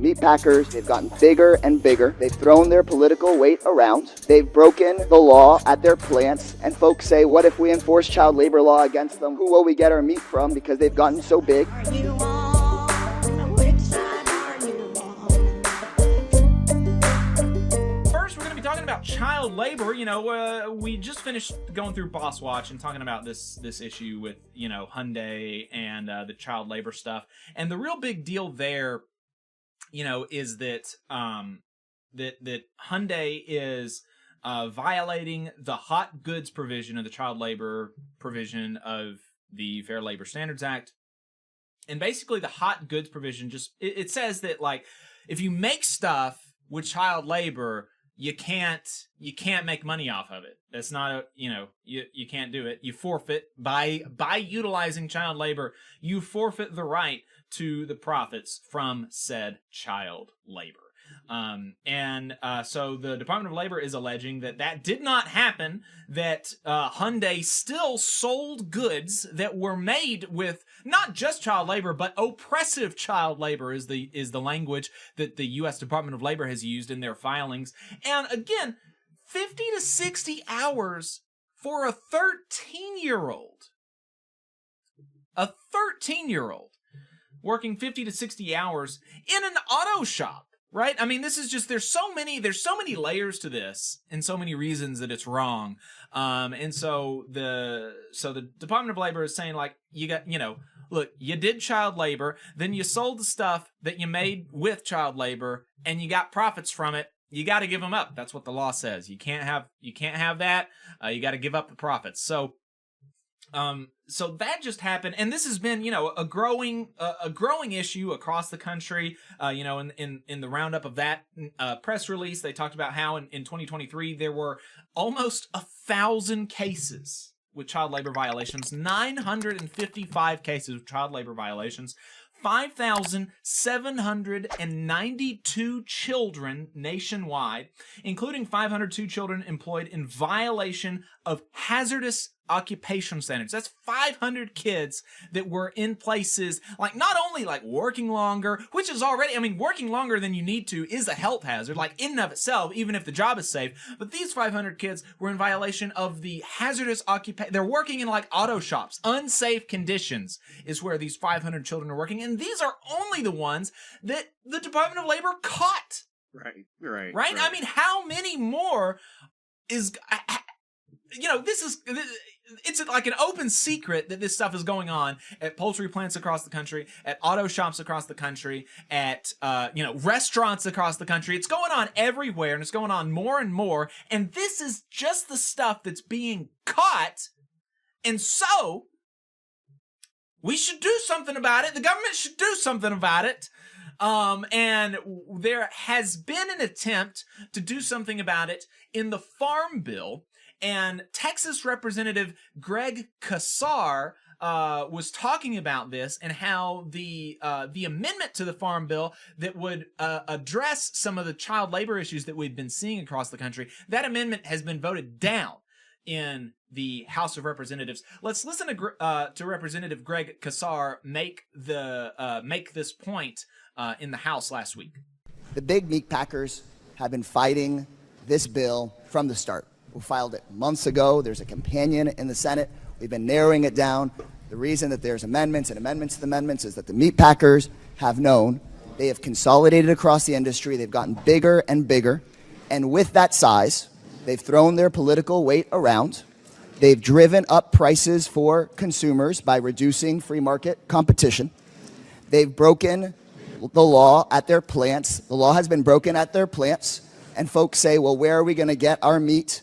meat packers, they've gotten bigger and bigger. They've thrown their political weight around. They've broken the law at their plants. And folks say, what if we enforce child labor law against them? Who will we get our meat from because they've gotten so big? Are you on? Which side are you on? First, we're going to be talking about child labor. We just finished going through Boss Watch and talking about this issue with, Hyundai and the child labor stuff. And the real big deal there, is that that Hyundai is violating the hot goods provision of the child labor provision of the Fair Labor Standards Act. And basically the hot goods provision it says that, like, if you make stuff with child labor, you can't make money off of it. That's not you can't do it. You forfeit by utilizing child labor, you forfeit the right to the profits from said child labor. So the Department of Labor is alleging that did not happen, that Hyundai still sold goods that were made with not just child labor, but oppressive child labor is the language that the U.S. Department of Labor has used in their filings. And again, 50 to 60 hours for a 13-year-old. A 13-year-old working 50 to 60 hours in an auto shop. Right? I mean, this is just, there's so many layers to this and so many reasons that it's wrong. And so the Department of Labor is saying, like, you got, look, you did child labor, then you sold the stuff that you made with child labor and you got profits from it. You got to give them up. That's what the law says. You can't have that. You got to give up the profits. So that just happened, and this has been, a growing issue across the country. In the roundup of that press release, they talked about how in 2023 there were almost 1,000 cases with child labor violations, 955 cases of child labor violations, 5,792 children nationwide, including 502 children employed in violation of hazardous occupation standards. That's 500 kids that were in places like not only like working longer, which is already, working longer than you need to is a health hazard, like in and of itself, even if the job is safe. But these 500 kids were in violation of the hazardous occupation. They're working in like auto shops. Unsafe conditions is where these 500 children are working. And these are only the ones that the Department of Labor caught. Right. I mean, how many more is... it's like an open secret that this stuff is going on at poultry plants across the country, at auto shops across the country, at, restaurants across the country. It's going on everywhere, and it's going on more and more. And this is just the stuff that's being caught. And so we should do something about it. The government should do something about it. And there has been an attempt to do something about it in the Farm Bill. And Texas Representative Greg Casar was talking about this and how the amendment to the Farm Bill that would address some of the child labor issues that we've been seeing across the country, that amendment has been voted down in the House of Representatives. Let's listen to Representative Greg Casar make this point in the House last week. The big meat packers have been fighting this bill from the start. We filed it months ago. There's a companion in the Senate. We've been narrowing it down. The reason that there's amendments and amendments to the amendments is that the meat packers have known they have consolidated across the industry. They've gotten bigger and bigger. And with that size, they've thrown their political weight around. They've driven up prices for consumers by reducing free market competition. They've broken the law at their plants. The law has been broken at their plants. And folks say, well, where are we going to get our meat?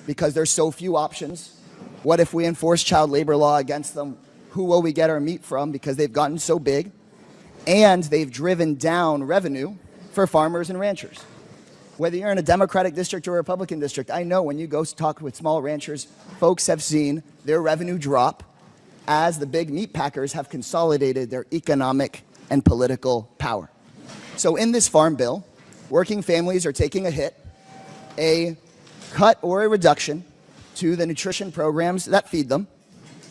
Because there's so few options. What if we enforce child labor law against them? Who will we get our meat from? Because they've gotten so big. And they've driven down revenue for farmers and ranchers. Whether you're in a Democratic district or a Republican district, I know when you go talk with small ranchers, folks have seen their revenue drop as the big meat packers have consolidated their economic and political power. So in this Farm Bill, working families are taking a hit, a cut or a reduction to the nutrition programs that feed them.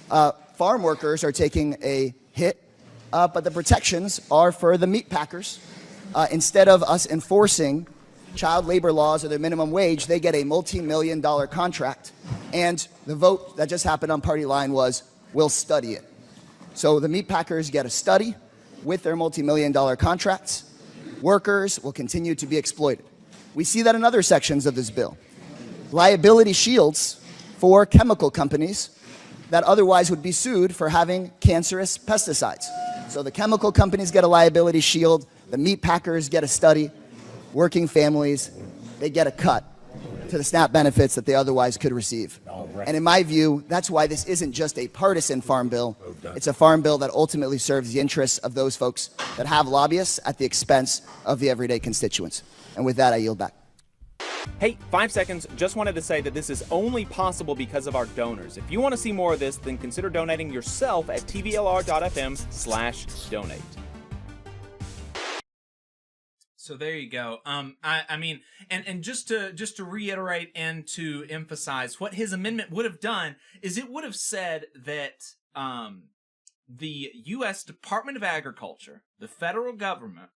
Farm workers are taking a hit, but the protections are for the meat packers Instead of us enforcing child labor laws or the minimum wage, they get a multi-million-dollar contract. And the vote that just happened on party line was, we'll study it. So the meat packers get a study with their multi-million-dollar contracts. Workers will continue to be exploited. We see that in other sections of this bill. Liability shields for chemical companies that otherwise would be sued for having cancerous pesticides. So the chemical companies get a liability shield, the meat packers get a study, working families, they get a cut to the SNAP benefits that they otherwise could receive. And in my view, that's why this isn't just a partisan farm bill. It's a farm bill that ultimately serves the interests of those folks that have lobbyists at the expense of the everyday constituents. And with that, I yield back. Hey, 5 seconds. Just wanted to say that this is only possible because of our donors. If you want to see more of this, then consider donating yourself at tvlr.fm/donate. So there you go. I mean, and just to reiterate and to emphasize, what his amendment would have done is it would have said that the U.S. Department of Agriculture, the federal government,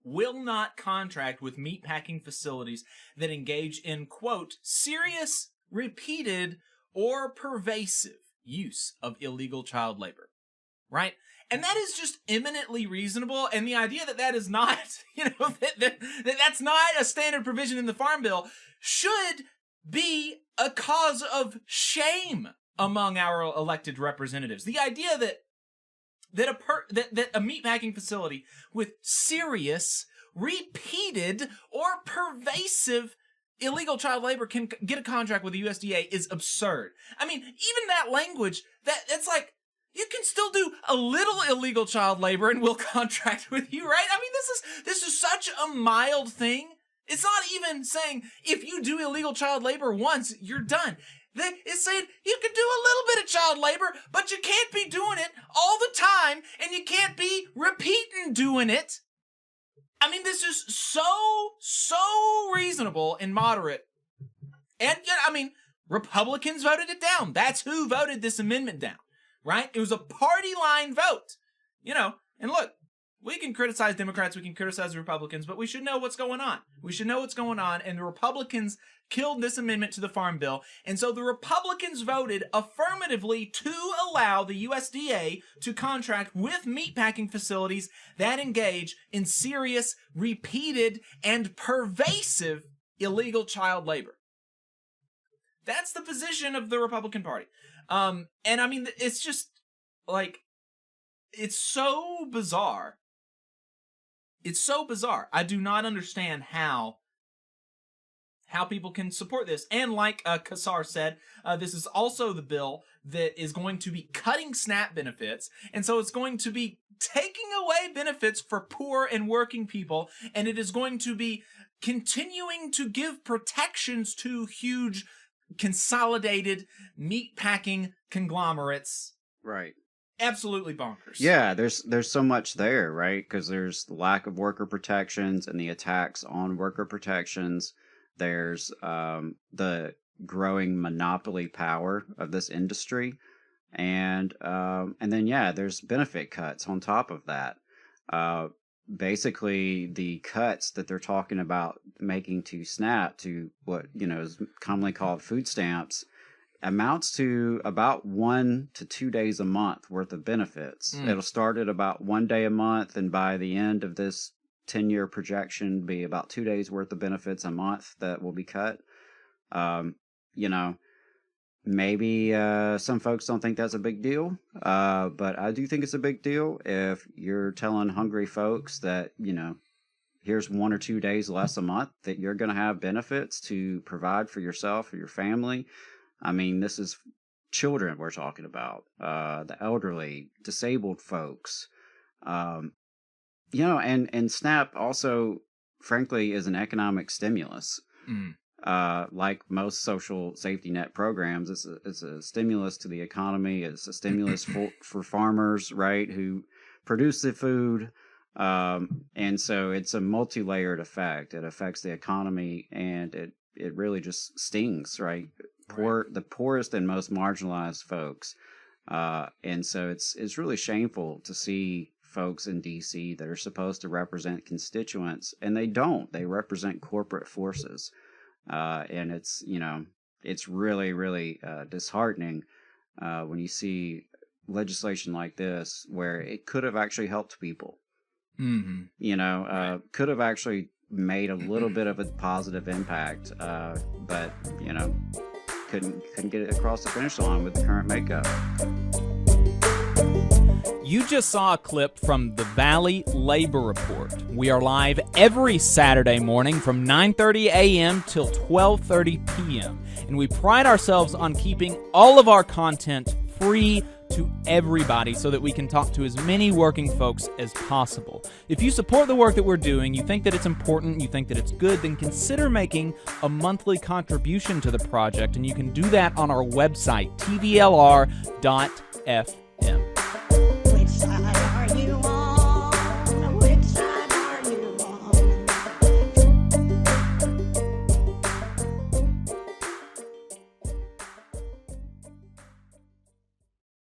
will not contract with meatpacking facilities that engage in, quote, serious, repeated, or pervasive use of illegal child labor, right? And that is just eminently reasonable, and the idea that that is not, that's not a standard provision in the Farm Bill should be a cause of shame among our elected representatives. The idea that a meatpacking facility with serious, repeated, or pervasive illegal child labor can get a contract with the USDA is absurd. I mean, even that language, it's like, you can still do a little illegal child labor and we'll contract with you, right? I mean, this is such a mild thing. It's not even saying if you do illegal child labor once, you're done. It's saying you can do a little bit of child labor, but you can't be doing it all the time, and you can't be repeating doing it. I mean, this is so reasonable and moderate. And, I mean, Republicans voted it down. That's who voted this amendment down, right? It was a party line vote, and look, we can criticize Democrats, we can criticize Republicans, but we should know what's going on. We should know what's going on, and the Republicans killed this amendment to the Farm Bill, and so the Republicans voted affirmatively to allow the USDA to contract with meatpacking facilities that engage in serious, repeated, and pervasive illegal child labor. That's the position of the Republican Party. And I mean, it's just, like, it's so bizarre. It's so bizarre. I do not understand how people can support this. And like Kassar said, this is also the bill that is going to be cutting SNAP benefits. And so it's going to be taking away benefits for poor and working people. And it is going to be continuing to give protections to huge consolidated meatpacking conglomerates. Right. Absolutely bonkers. Yeah, there's so much there, right? Because there's the lack of worker protections and the attacks on worker protections. There's the growing monopoly power of this industry, and then there's benefit cuts on top of that. Basically, the cuts that they're talking about making to SNAP, to what is commonly called food stamps, amounts to about 1 to 2 days a month worth of benefits. It'll start at about 1 day a month, and by the end of this 10-year projection, be about 2 days worth of benefits a month that will be cut. Maybe some folks don't think that's a big deal, but I do think it's a big deal if you're telling hungry folks that, here's 1 or 2 days less a month that you're going to have benefits to provide for yourself or your family. I mean, this is children we're talking about, the elderly, disabled folks, and SNAP also, frankly, is an economic stimulus. Like most social safety net programs, it's a stimulus to the economy. It's a stimulus for farmers, right, who produce the food. And so it's a multi-layered effect. It affects the economy, and it really just stings, right? The poorest and most marginalized folks. And so it's really shameful to see folks in DC that are supposed to represent constituents, and they don't. They represent corporate forces. And it's, it's really, really disheartening when you see legislation like this where it could have actually helped people. Mm-hmm. Could have actually made a little bit of a positive impact, but couldn't get it across the finish line with the current makeup. You just saw a clip from the Valley Labor Report. We are live every Saturday morning from 9:30 a.m. till 12:30 p.m. And we pride ourselves on keeping all of our content free to everybody so that we can talk to as many working folks as possible. If you support the work that we're doing, you think that it's important, you think that it's good, then consider making a monthly contribution to the project, and you can do that on our website, tvlr.fm.